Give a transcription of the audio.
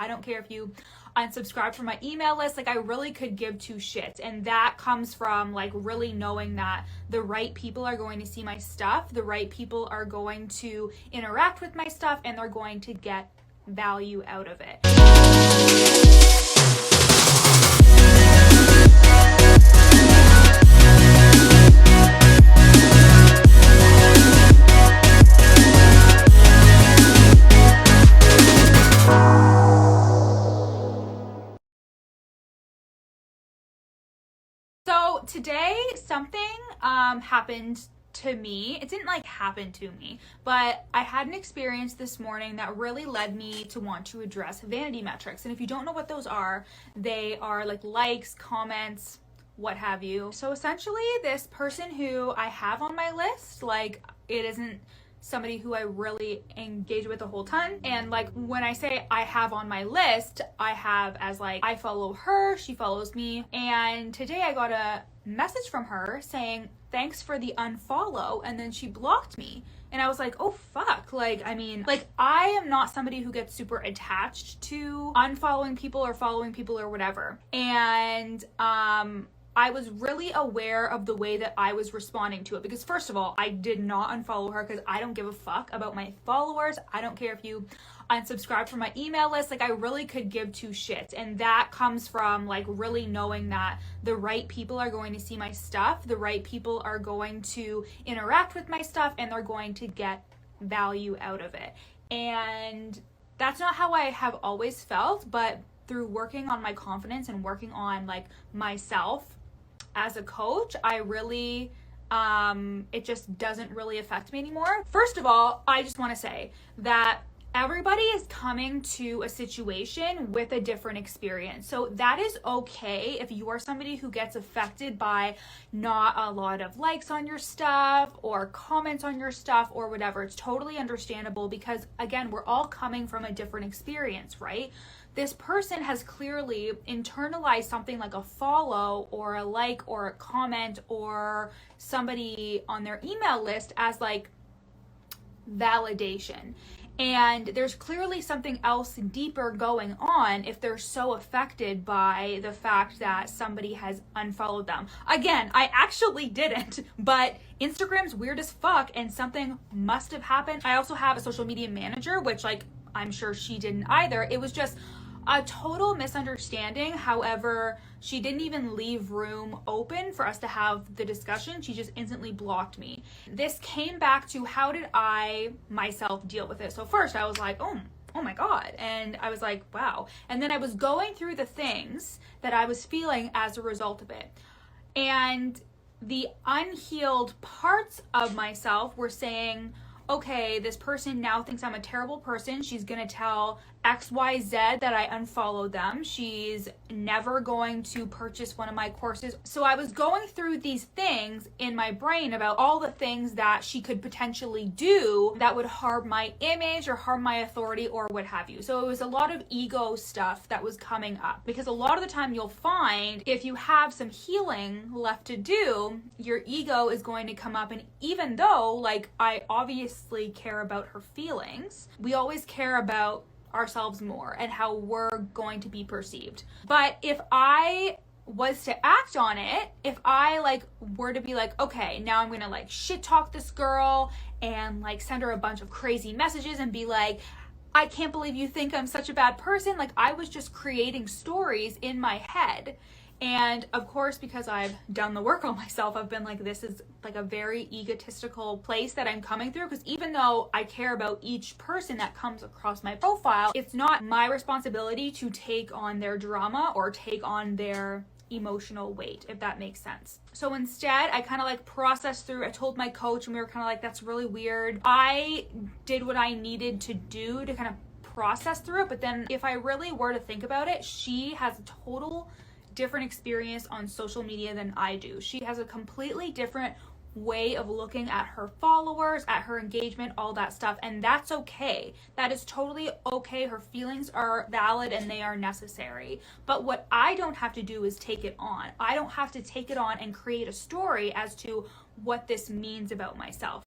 I don't care if you unsubscribe from my email list. Like, I really could give two shits. And that comes from like really knowing that the right people are going to see my stuff, the right people are going to interact with my stuff, and they're going to get value out of it. So today something happened to me. It didn't like happen to me, but I had an experience this morning that really led me to want to address vanity metrics. And if you don't know what those are, they are like likes, comments, what have you. So essentially this person who I have on my list, like it isn't somebody who I really engage with a whole ton. And like when I say I have on my list, I have as like I follow her, she follows me. And today I got a message from her saying thanks for the unfollow, and then she blocked me. And I was like, oh fuck. Like, I mean, like I am not somebody who gets super attached to unfollowing people or following people or whatever. And I was really aware of the way that I was responding to it, because first of all, I did not unfollow her because I don't give a fuck about my followers. I don't care if you unsubscribe from my email list. Like, I really could give two shits. And that comes from like really knowing that the right people are going to see my stuff, the right people are going to interact with my stuff, and they're going to get value out of it. And that's not how I have always felt, but through working on my confidence and working on like myself as a coach, I really, it just doesn't really affect me anymore. First of all, I just want to say that everybody is coming to a situation with a different experience. So that is okay if you are somebody who gets affected by not a lot of likes on your stuff or comments on your stuff or whatever. It's totally understandable because, again, we're all coming from a different experience, right? This person has clearly internalized something like a follow or a like or a comment or somebody on their email list as like validation. And there's clearly something else deeper going on if they're so affected by the fact that somebody has unfollowed them. Again, I actually didn't, but Instagram's weird as fuck and something must have happened. I also have a social media manager, which like I'm sure she didn't either. It was just a total misunderstanding. However, she didn't even leave room open for us to have the discussion. She just instantly blocked me. This came back to how did I myself deal with it? So first I was like, oh my God. And I was like, wow. And then I was going through the things that I was feeling as a result of it. And the unhealed parts of myself were saying, okay, this person now thinks I'm a terrible person. She's gonna tell XYZ that I unfollowed them. She's never going to purchase one of my courses. So I was going through these things in my brain about all the things that she could potentially do that would harm my image or harm my authority or what have you. So it was a lot of ego stuff that was coming up, because a lot of the time you'll find if you have some healing left to do, your ego is going to come up. And even though like I obviously care about her feelings, we always care about ourselves more and how we're going to be perceived. But if I was to act on it, if I like were to be like, okay, now I'm gonna like shit talk this girl and like send her a bunch of crazy messages and be like, I can't believe you think I'm such a bad person. Like I was just creating stories in my head. And of course, because I've done the work on myself, I've been like, this is like a very egotistical place that I'm coming through. Because even though I care about each person that comes across my profile, it's not my responsibility to take on their drama or take on their emotional weight, if that makes sense. So instead, I kind of like processed through. I told my coach and we were kind of like, that's really weird. I did what I needed to do to kind of process through it. But then if I really were to think about it, she has a total different experience on social media than I do. She has a completely different way of looking at her followers, at her engagement, all that stuff. And that's okay. That is totally okay. Her feelings are valid and they are necessary. But what I don't have to do is take it on. I don't have to take it on and create a story as to what this means about myself.